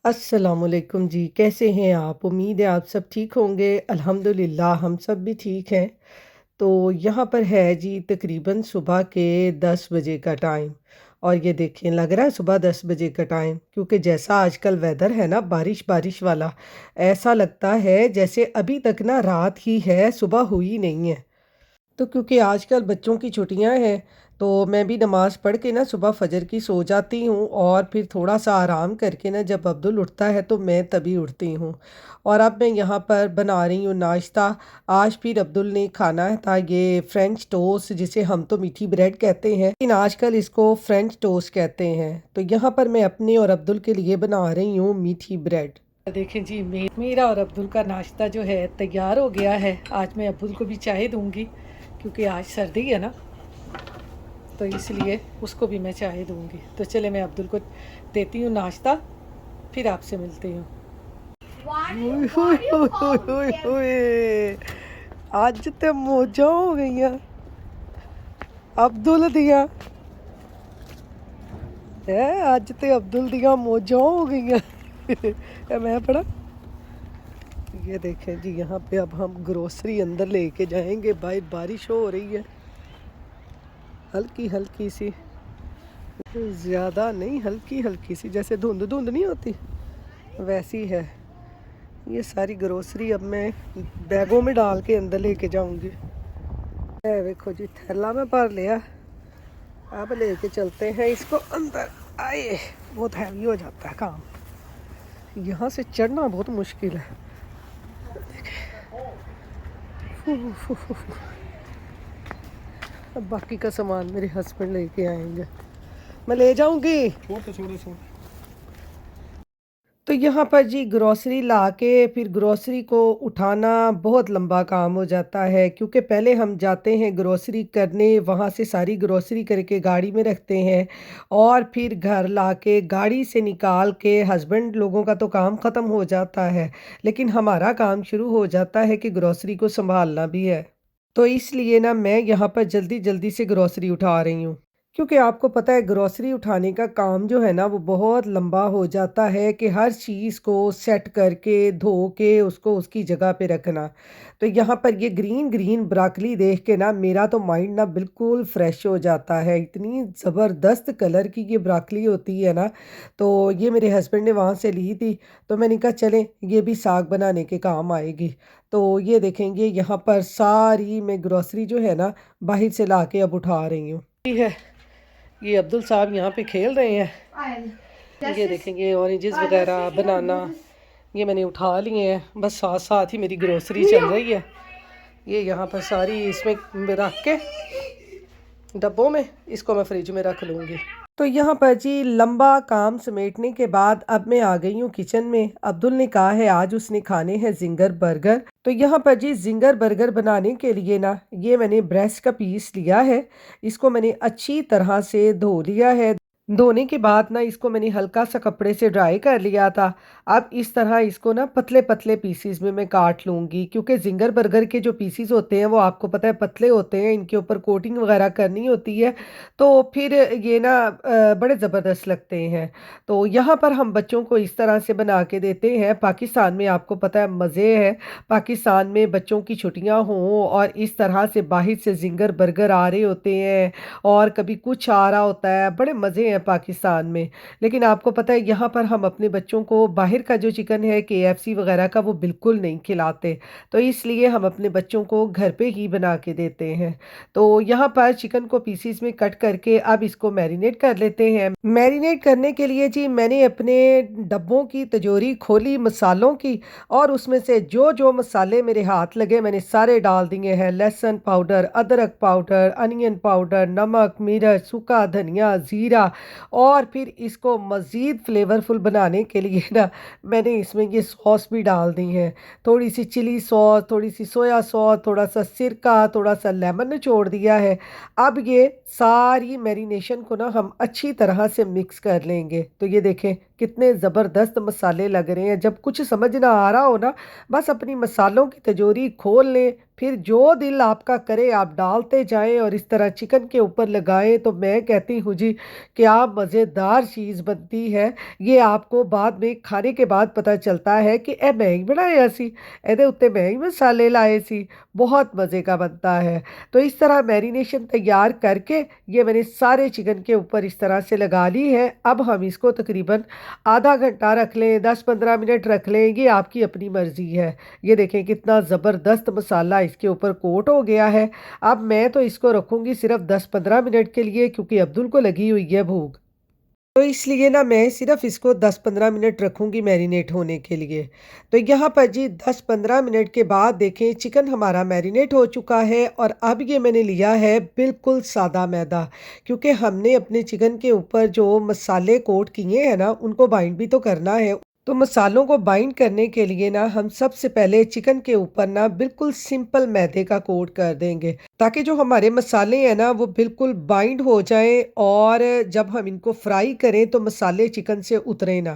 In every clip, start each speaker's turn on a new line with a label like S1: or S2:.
S1: अस्सलामुअलैकुम जी, कैसे हैं आप? उम्मीद है आप सब ठीक होंगे। अल्हम्दुलिल्लाह हम सब भी ठीक हैं। तो यहाँ पर है जी तकरीबन सुबह के 10 बजे का टाइम और ये देखें लग रहा है सुबह 10 बजे का टाइम क्योंकि जैसा आजकल वेदर है ना बारिश-बारिश वाला, ऐसा लगता है जैसे अभी तक ना रात ही है, सुबह हुई नहीं है। तो क्योंकि आजकल बच्चों की छुट्टियां हैं तो मैं भी नमाज़ पढ़ के ना सुबह फजर की सो जाती हूँ और फिर थोड़ा सा आराम करके ना जब अब्दुल उठता है तो मैं तभी उठती हूँ। और अब मैं यहाँ पर बना रही हूँ नाश्ता। आज फिर अब्दुल ने खाना था ये फ्रेंच टोस्ट, जिसे हम तो मीठी ब्रेड कहते हैं लेकिन आजकल इसको फ्रेंच टोस्ट कहते हैं। तो यहाँ पर मैं अपने और अब्दुल के लिए बना रही हूँ मीठी ब्रेड। देखें जी, मेरा और अब्दुल का नाश्ता जो है तैयार हो गया है। आज मैं अब्दुल को भी चाय दूंगी क्योंकि आज सर्दी है ना, तो इसलिए उसको भी मैं चाय दूंगी। तो चले मैं अब्दुल को देती हूँ नाश्ता, फिर आपसे मिलती हूँ। आज तो मौजा हो गई अब्दुल दिया है, आज तो अब्दुल दिया मौजा हो गई मैं पढ़ा। ये देखें जी, यहाँ पे अब हम ग्रोसरी अंदर लेके जाएंगे। भाई बारिश हो रही है हल्की हल्की सी, ज़्यादा नहीं, हल्की हल्की सी, जैसे धुंध धुंध नहीं होती वैसी है। ये सारी ग्रोसरी अब मैं बैगों में डाल के अंदर लेके जाऊंगी। देखो जी, थैला में भर लिया, अब लेके चलते हैं इसको अंदर। आए, बहुत हैवी हो जाता है काम, यहाँ से चढ़ना बहुत मुश्किल है। अब बाकी का सामान मेरे हस्बैंड लेके आएंगे, मैं ले जाऊंगी। तो यहाँ पर जी ग्रोसरी लाके फिर ग्रोसरी को उठाना बहुत लंबा काम हो जाता है क्योंकि पहले हम जाते हैं ग्रोसरी करने, वहाँ से सारी ग्रोसरी करके गाड़ी में रखते हैं और फिर घर लाके गाड़ी से निकाल के हस्बैंड लोगों का तो काम ख़त्म हो जाता है, लेकिन हमारा काम शुरू हो जाता है कि ग्रोसरी को संभालना भी है। तो इसलिए ना मैं यहाँ पर जल्दी-जल्दी से ग्रोसरी उठा रही हूँ। क्योंकि आपको पता है ग्रोसरी उठाने का काम जो है ना वो बहुत लंबा हो जाता है कि हर चीज़ को सेट करके, धो के उसको उसकी जगह पे रखना। तो यहाँ पर ये ग्रीन-ग्रीन ब्रोकोली देख के ना मेरा तो माइंड ना बिल्कुल फ्रेश हो जाता है। इतनी ज़बरदस्त कलर की ये ब्रोकोली होती है ना, तो ये मेरे हस्बैंड ने वहाँ से ली थी, तो मैंने कहा चलें ये भी साग बनाने के काम आएगी। तो ये देखेंगे यहाँ पर सारी मैं ग्रोसरी जो है ना बाहर से ला के अब उठा रही हूँ। ठीक है, ये अब्दुल साहब यहाँ पे खेल रहे हैं। ये देखेंगे ऑरेंजेस वगैरह, बनाना, ये मैंने उठा लिए हैं। बस साथ साथ ही मेरी ग्रोसरी चल रही है। ये यहाँ पर सारी इसमें रख के डब्बों में इसको मैं फ्रिज में रख लूँगी। तो यहाँ पर जी लंबा काम समेटने के बाद अब मैं आ गई हूँ किचन में। अब्दुल ने कहा है आज उसने खाने हैं जिंगर बर्गर। तो यहाँ पर जी जिंगर बर्गर बनाने के लिए ना ये मैंने ब्रेस्ट का पीस लिया है, इसको मैंने अच्छी तरह से धो लिया है। धोने के बाद ना इसको मैंने हल्का सा कपड़े से ड्राई कर लिया था। अब इस तरह इसको ना पतले पतले पीसीज में मैं काट लूँगी क्योंकि जिंगर बर्गर के जो पीसीज होते हैं वो आपको पता है पतले होते हैं, इनके ऊपर कोटिंग वगैरह करनी होती है तो फिर ये ना बड़े ज़बरदस्त लगते हैं। तो यहाँ पर हम बच्चों को इस तरह से बना के देते हैं। पाकिस्तान में आपको पता है मज़े है, पाकिस्तान में बच्चों की छुट्टियाँ हों और इस तरह से बाहर से जिंगर बर्गर आ रहे होते हैं और कभी कुछ आ रहा होता है, बड़े मज़े हैं पाकिस्तान में। लेकिन आपको पता है यहाँ पर हम अपने बच्चों को बाहर का जो चिकन है केएफसी वगैरह का वो बिल्कुल नहीं खिलाते, तो इसलिए हम अपने बच्चों को घर पे ही बना के देते हैं। तो यहाँ पर चिकन को पीसीस में कट करके अब इसको मैरिनेट कर लेते हैं। मैरिनेट करने के लिए जी मैंने अपने डब्बों की तिजोरी खोली मसालों की और उसमें से जो जो मसाले मेरे हाथ लगे मैंने सारे डाल दिए हैं। लहसुन पाउडर, अदरक पाउडर, अनियन पाउडर, नमक, मिर्च, सूखा धनिया, ज़ीरा और फिर इसको मज़ीद फ्लेवरफुल बनाने के लिए ना मैंने इसमें ये सॉस भी डाल दी है। थोड़ी सी चिली सॉस, थोड़ी सी सोया सॉस, थोड़ा सा सिरका, थोड़ा सा लेमन निचोड़ दिया है। अब ये सारी मैरिनेशन को ना हम अच्छी तरह से मिक्स कर लेंगे। तो ये देखें कितने ज़बरदस्त मसाले लग रहे हैं। जब कुछ समझ ना आ रहा हो ना, बस अपनी मसालों की तिजोरी खोल लें, फिर जो दिल आपका करे आप डालते जाएँ और इस तरह चिकन के ऊपर लगाएँ, तो मैं कहती हूँ जी, क्या मज़ेदार चीज़ बनती है। ये आपको बाद में खाने के बाद पता चलता है कि मैं ही बनाया सी, ਇਹਦੇ ਉੱਤੇ मैं ही मसाले लाए सी। बहुत मज़े का बनता है। तो इस तरह मैरिनेशन तैयार करके ये मैंने सारे चिकन के ऊपर इस तरह से लगा ली है। अब हम इसको तकरीबन आधा घंटा रख लें, 10-15 मिनट रख लें, ये आपकी अपनी मर्ज़ी है। ये देखें कितना ज़बरदस्त मसाला इसके ऊपर कोट हो गया है। अब मैं तो इसको रखूँगी सिर्फ़ 10-15 मिनट के लिए, क्योंकि अब्दुल को लगी हुई है भूख। तो इसलिए ना मैं सिर्फ़ इसको 10-15 मिनट रखूँगी मैरिनेट होने के लिए। तो यहाँ पर जी 10-15 मिनट के बाद देखें चिकन हमारा मैरिनेट हो चुका है और अब ये मैंने लिया है बिल्कुल सादा मैदा, क्योंकि हमने अपने चिकन के ऊपर जो मसाले कोट किए हैं ना उनको बाइंड भी तो करना है। तो मसालों को बाइंड करने के लिए ना हम सबसे पहले चिकन के ऊपर ना बिल्कुल सिंपल मैदे का कोट कर देंगे, ताकि जो हमारे मसाले हैं ना वो बिल्कुल बाइंड हो जाएं और जब हम इनको फ्राई करें तो मसाले चिकन से उतरे ना।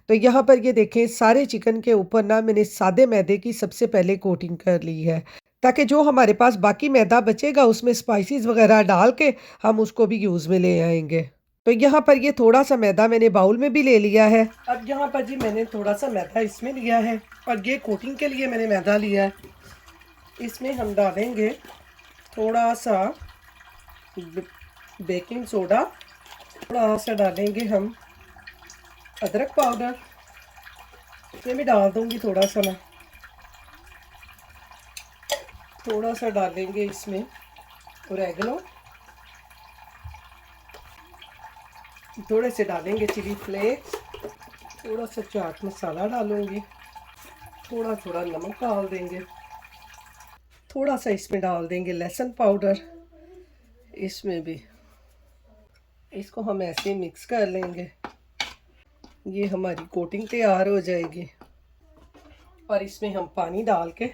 S1: तो यहाँ पर ये देखें सारे चिकन के ऊपर ना मैंने सादे मैदे की सबसे पहले कोटिंग कर ली है, ताकि जो हमारे पास बाकी मैदा बचेगा उसमें स्पाइसेस वगैरह डाल के हम उसको भी यूज़ में ले आएंगे। तो यहाँ पर ये थोड़ा सा मैदा मैंने बाउल में भी ले लिया है। अब यहाँ पर जी मैंने थोड़ा सा मैदा इसमें लिया है और ये कोटिंग के लिए मैंने मैदा लिया है। इसमें हम डालेंगे थोड़ा सा बेकिंग सोडा, थोड़ा सा डालेंगे हम अदरक पाउडर, इसमें भी डाल दूँगी थोड़ा सा मैं, थोड़ा सा डालेंगे इसमें ओरेगनो, थोड़े से डालेंगे चिली फ्लेक्स, थोड़ा सा चाट मसाला डालूंगी, थोड़ा थोड़ा नमक डाल देंगे, थोड़ा सा इसमें डाल देंगे लहसुन पाउडर, इसमें भी इसको हम ऐसे मिक्स कर लेंगे। ये हमारी कोटिंग तैयार हो जाएगी और इसमें हम पानी डाल के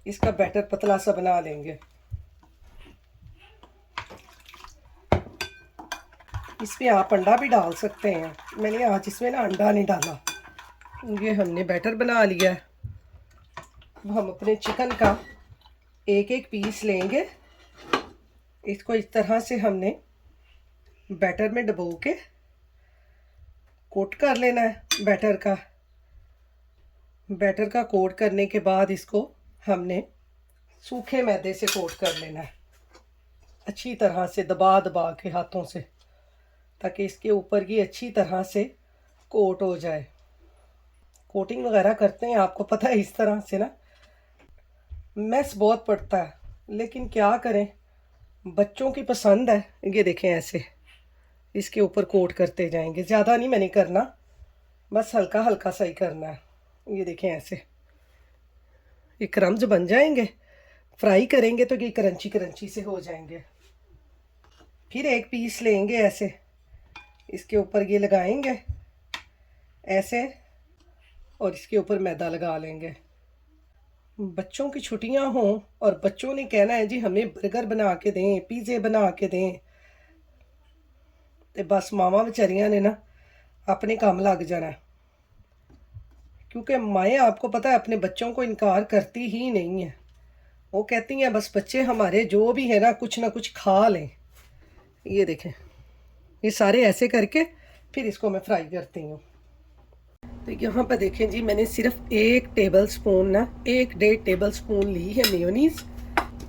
S1: इसका बैटर पतला सा बना लेंगे। इसमें आप अंडा भी डाल सकते हैं, मैंने आज इसमें ना अंडा नहीं डाला। ये हमने बैटर बना लिया है। अब हम अपने चिकन का एक एक पीस लेंगे, इसको इस तरह से हमने बैटर में डुबो के कोट कर लेना है। बैटर का कोट करने के बाद इसको हमने सूखे मैदे से कोट कर लेना है, अच्छी तरह से दबा दबा के हाथों से, ताकि इसके ऊपर की अच्छी तरह से कोट हो जाए। कोटिंग वगैरह करते हैं आपको पता है इस तरह से ना, मैस बहुत पड़ता है, लेकिन क्या करें, बच्चों की पसंद है। ये देखें ऐसे इसके ऊपर कोट करते जाएंगे, ज़्यादा नहीं मैंने करना, बस हल्का हल्का सा ही करना है। ये देखें ऐसे ये क्रम्स बन जाएंगे, फ्राई करेंगे तो ये क्रंची क्रंची से हो जाएंगे। फिर एक पीस लेंगे ऐसे, इसके ऊपर ये लगाएंगे ऐसे और इसके ऊपर मैदा लगा लेंगे। बच्चों की छुट्टियां हों और बच्चों ने कहना है जी हमें बर्गर बना के दें, पिज़्ज़े बना के दें, तो बस मामा बेचारियां ने ना अपने काम लग जाना, क्योंकि माएँ आपको पता है अपने बच्चों को इनकार करती ही नहीं है। वो कहती हैं बस बच्चे हमारे जो भी है ना कुछ खा लें। ये देखें ये सारे ऐसे करके फिर इसको मैं फ्राई करती हूँ। तो यहाँ पर देखें जी मैंने सिर्फ 1 टेबलस्पून ना 1-1.5 टेबलस्पून ली है मेयोनीज़।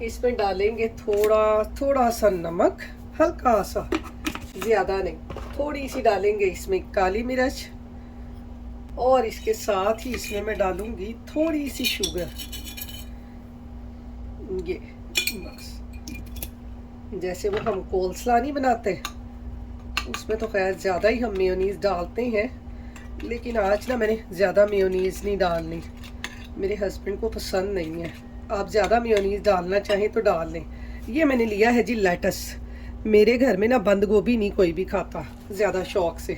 S1: इसमें डालेंगे थोड़ा सा नमक, हल्का सा, ज़्यादा नहीं, थोड़ी सी डालेंगे इसमें काली मिर्च और इसके साथ ही इसमें मैं डालूंगी थोड़ी सी शुगर। ये बस जैसे वो हम कोलस्ला नहीं बनाते उसमें तो खैर ज़्यादा ही हम मेयोनीज़ डालते हैं, लेकिन आज ना मैंने ज़्यादा मेयोनीज़ नहीं डालनी, मेरे हस्बैंड को पसंद नहीं है। आप ज़्यादा मेयोनीज़ डालना चाहें तो डाल लें। ये मैंने लिया है जी लेटस, मेरे घर में ना बंद गोभी नहीं कोई भी खाता ज़्यादा शौक़ से,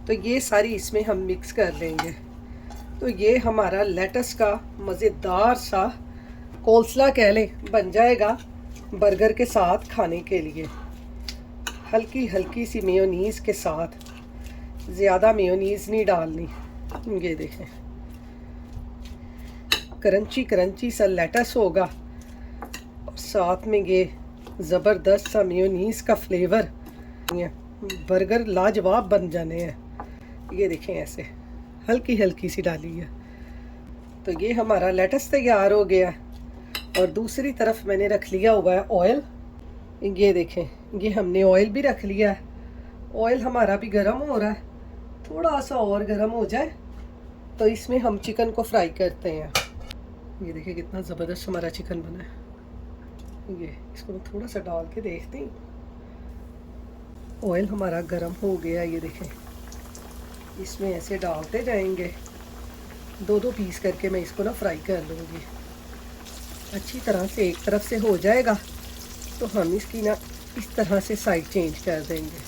S1: तो ये सारी इसमें हम मिक्स कर लेंगे। तो ये हमारा लेटस का मज़ेदार सा कोलस्ला कह लें बन जाएगा बर्गर के साथ खाने के लिए, हल्की हल्की सी मेयोनीज़ के साथ। ज़्यादा मेयोनीज़ नहीं डालनी। ये देखें, क्रंची क्रंची सा लेटस होगा और साथ में ये ज़बरदस्त सा मेयोनीज़ का फ्लेवर। बर्गर लाजवाब बन जाने हैं। ये देखें, ऐसे हल्की हल्की सी डाली है। तो ये हमारा लेटस तैयार हो गया और दूसरी तरफ मैंने रख लिया हुआ है ऑयल। ये देखें, ये हमने ऑयल भी रख लिया है। ऑयल हमारा भी गर्म हो रहा है, थोड़ा सा और गर्म हो जाए तो इसमें हम चिकन को फ्राई करते हैं। ये देखिए कितना ज़बरदस्त हमारा चिकन बना है। ये इसको मैं थोड़ा सा डाल के देखती हूँ। ऑयल हमारा गर्म हो गया। ये देखें, इसमें ऐसे डालते जाएंगे, दो दो पीस करके मैं इसको ना फ्राई कर लूँगी। अच्छी तरह से एक तरफ से हो जाएगा तो हम इसकी ना इस तरह से साइड चेंज कर देंगे,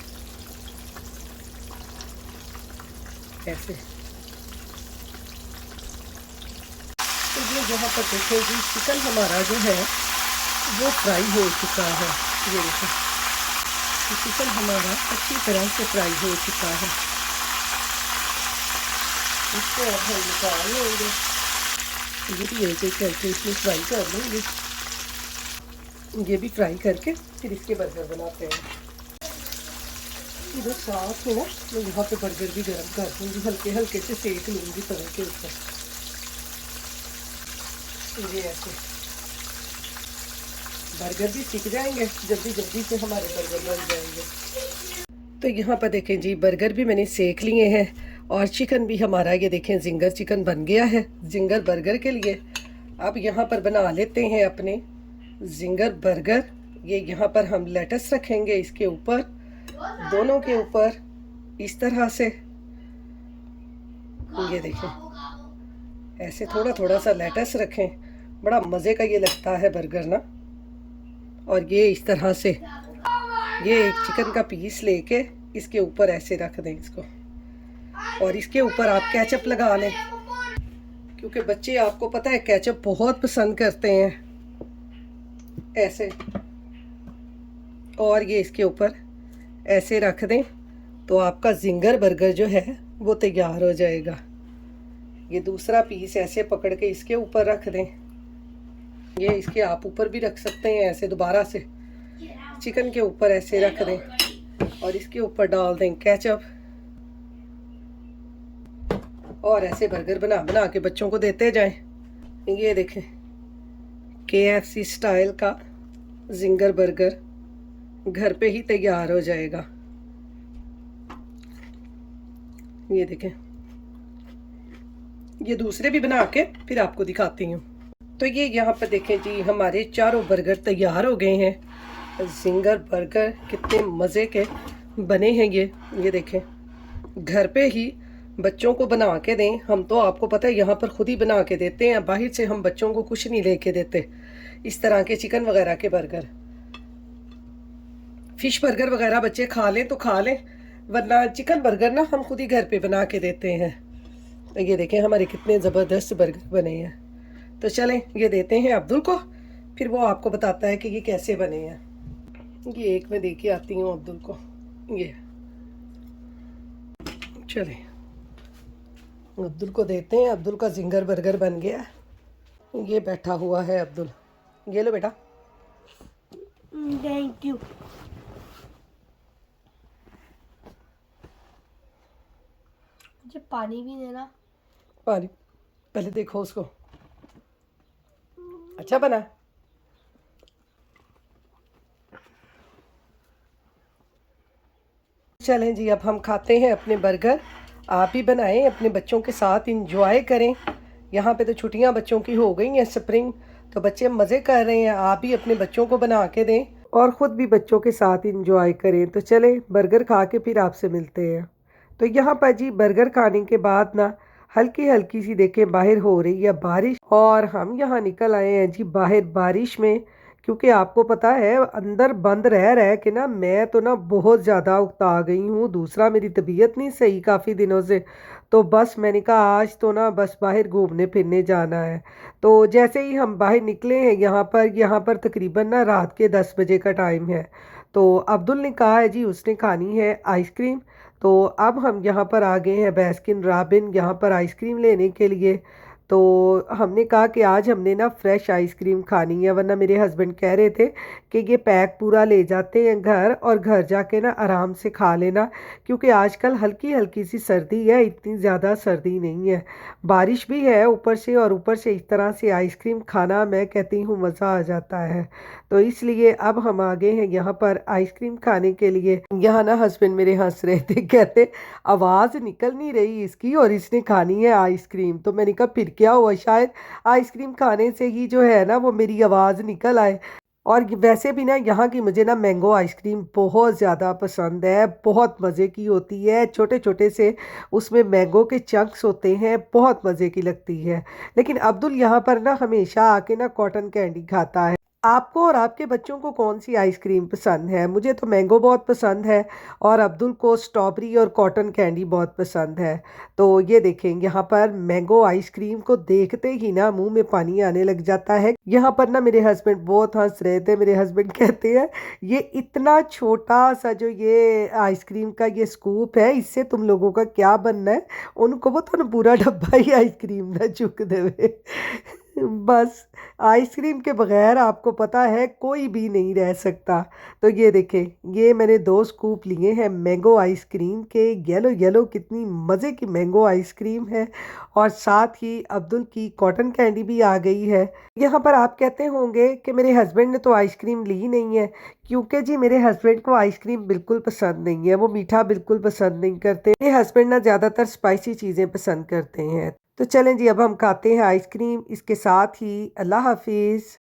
S1: ऐसे। तो ये यहाँ पर देखें जी, चिकन हमारा जो है वो फ्राई हो चुका है। ये देखें, तो चिकन हमारा अच्छी तरह से फ्राई हो चुका है। इसको अब हम निकाल लेंगे। ये भी एक एक करके इसमें फ्राई कर लेंगे। ये भी फ्राई करके फिर इसके बर्गर बनाते हैं। इधर साथ में ना मैं यहाँ पे बर्गर भी गर्म कर दूँगी, हल्के हल्के से सेक लूँगी तवे के ऊपर। ये ऐसे बर्गर भी सीख जाएंगे, जल्दी जल्दी से हमारे बर्गर बन जाएंगे। तो यहाँ पर देखें जी, बर्गर भी मैंने सेक लिए हैं और चिकन भी हमारा, ये देखें, जिंगर चिकन बन गया है जिंगर बर्गर के लिए। अब यहाँ पर बना लेते हैं अपने जिंगर बर्गर। ये यहाँ पर हम लेटस रखेंगे इसके ऊपर, दोनों के ऊपर इस तरह से। ये देखें, ऐसे थोड़ा थोड़ा सा लेटस रखें, बड़ा मज़े का ये लगता है बर्गर ना। और ये इस तरह से ये एक चिकन का पीस लेके इसके ऊपर ऐसे रख दें इसको, और इसके ऊपर आप केचप लगा लें, क्योंकि बच्चे, आपको पता है, केचप बहुत पसंद करते हैं, ऐसे। और ये इसके ऊपर ऐसे रख दें तो आपका जिंगर बर्गर जो है वो तैयार हो जाएगा। ये दूसरा पीस ऐसे पकड़ के इसके ऊपर रख दें। ये इसके आप ऊपर भी रख सकते हैं, ऐसे दोबारा से चिकन के ऊपर ऐसे रख दें और इसके ऊपर डाल दें केचप, और ऐसे बर्गर बना बना के बच्चों को देते जाएं। ये देखें, KFC स्टाइल का जिंगर बर्गर घर पे ही तैयार हो जाएगा। ये देखें, ये दूसरे भी बना के फिर आपको दिखाती हूँ। तो ये यहाँ पर देखें जी, हमारे चारों बर्गर तैयार हो गए हैं। जिंगर बर्गर कितने मज़े के बने हैं ये देखें, घर पे ही बच्चों को बना के दें। हम तो आपको पता है यहाँ पर खुद ही बना के देते हैं, बाहर से हम बच्चों को कुछ नहीं लेके देते। इस तरह के चिकन वगैरह के बर्गर, फिश बर्गर वगैरह बच्चे खा लें तो खा लें, वरना चिकन बर्गर ना हम खुद ही घर पे बना के देते हैं। ये देखें, हमारे कितने ज़बरदस्त बर्गर बने हैं। तो चलें, ये देते हैं अब्दुल को, फिर वो आपको बताता है कि ये कैसे बने हैं। ये एक मैं दे के आती हूँ अब्दुल को। ये चलें, अब्दुल को देते हैं। अब्दुल का जिंगर बर्गर बन गया। ये बैठा हुआ है अब्दुल, ये लो बेटा।
S2: Thank you. मुझे पानी भी देना।
S1: पानी पहले देखो उसको, अच्छा बना। चलें जी, अब हम खाते हैं अपने बर्गर। आप भी बनाएं, अपने बच्चों के साथ इंजॉय करें। यहाँ पे तो छुट्टियाँ बच्चों की हो गई हैं, स्प्रिंग, तो बच्चे मज़े कर रहे हैं। आप भी अपने बच्चों को बना के दें और ख़ुद भी बच्चों के साथ इंजॉय करें। तो चलें, बर्गर खा के फिर आपसे मिलते हैं। तो यहाँ पर जी, बर्गर खाने के बाद ना हल्की हल्की सी देखें बाहर हो रही है बारिश, और हम यहाँ निकल आए हैं जी बाहर बारिश में, क्योंकि आपको पता है अंदर बंद रह रह के ना मैं तो ना बहुत ज़्यादा उकता गई हूँ। दूसरा, मेरी तबीयत नहीं सही काफ़ी दिनों से, तो बस मैंने कहा आज तो ना बस बाहर घूमने फिरने जाना है। तो जैसे ही हम बाहर निकले हैं, यहाँ पर तकरीबन ना रात के 10 बजे का टाइम है। तो अब्दुल ने कहा है जी उसने खानी है आइसक्रीम, तो अब हम यहाँ पर आ गए हैं बैस्किन रॉबिन यहाँ पर आइसक्रीम लेने के लिए। तो हमने कहा कि आज हमने ना फ्रेश आइसक्रीम खानी है, वरना मेरे हस्बैंड कह रहे थे कि ये पैक पूरा ले जाते हैं घर और घर जाके ना आराम से खा लेना, क्योंकि आजकल हल्की हल्की सी सर्दी है, इतनी ज़्यादा सर्दी नहीं है, बारिश भी है ऊपर से, और ऊपर से इस तरह से आइसक्रीम खाना मैं कहती हूँ मज़ा आ जाता है। तो इसलिए अब हम आ गए हैं यहाँ पर आइसक्रीम खाने के लिए। यहाँ ना हस्बैंड मेरे हंस रहे थे, कहते आवाज़ निकल नहीं रही इसकी और इसने खानी है आइसक्रीम। तो मैंने कहा फिर क्या हुआ, शायद आइसक्रीम खाने से ही जो है ना वो मेरी आवाज़ निकल आए। और वैसे भी ना यहाँ की मुझे ना मैंगो आइसक्रीम बहुत ज़्यादा पसंद है, बहुत मज़े की होती है, छोटे छोटे से उसमें मैंगो के चंक्स होते हैं, बहुत मज़े की लगती है। लेकिन अब्दुल यहाँ पर ना हमेशा आके ना कॉटन कैंडी खाता है। आपको और आपके बच्चों को कौन सी आइसक्रीम पसंद है? मुझे तो मैंगो बहुत पसंद है और अब्दुल को स्ट्रॉबेरी और कॉटन कैंडी बहुत पसंद है। तो ये देखें, यहाँ पर मैंगो आइसक्रीम को देखते ही ना मुंह में पानी आने लग जाता है। यहाँ पर ना मेरे हस्बैंड बहुत हंस रहे थे। मेरे हस्बैंड कहते हैं ये इतना छोटा सा जो ये आइसक्रीम का ये स्कूप है, इससे तुम लोगों का क्या बनना है? उनको वो तो पूरा डब्बा ही आइसक्रीम ना चुक देवे। बस आइसक्रीम के बगैर आपको पता है कोई भी नहीं रह सकता। तो ये देखें, ये मैंने 2 स्कूप लिए हैं मैंगो आइसक्रीम के, येलो येलो कितनी मज़े की मैंगो आइसक्रीम है, और साथ ही अब्दुल की कॉटन कैंडी भी आ गई है। यहाँ पर आप कहते होंगे कि मेरे हस्बैंड ने तो आइसक्रीम ली नहीं है, क्योंकि जी मेरे हस्बैंड को आइसक्रीम बिल्कुल पसंद नहीं है, वो मीठा बिल्कुल पसंद नहीं करते। मेरे हस्बैंड ना ज़्यादातर स्पाइसी चीज़ें पसंद करते हैं। तो चलें जी, अब हम खाते हैं आइसक्रीम। इसके साथ ही अल्लाह हाफिज़।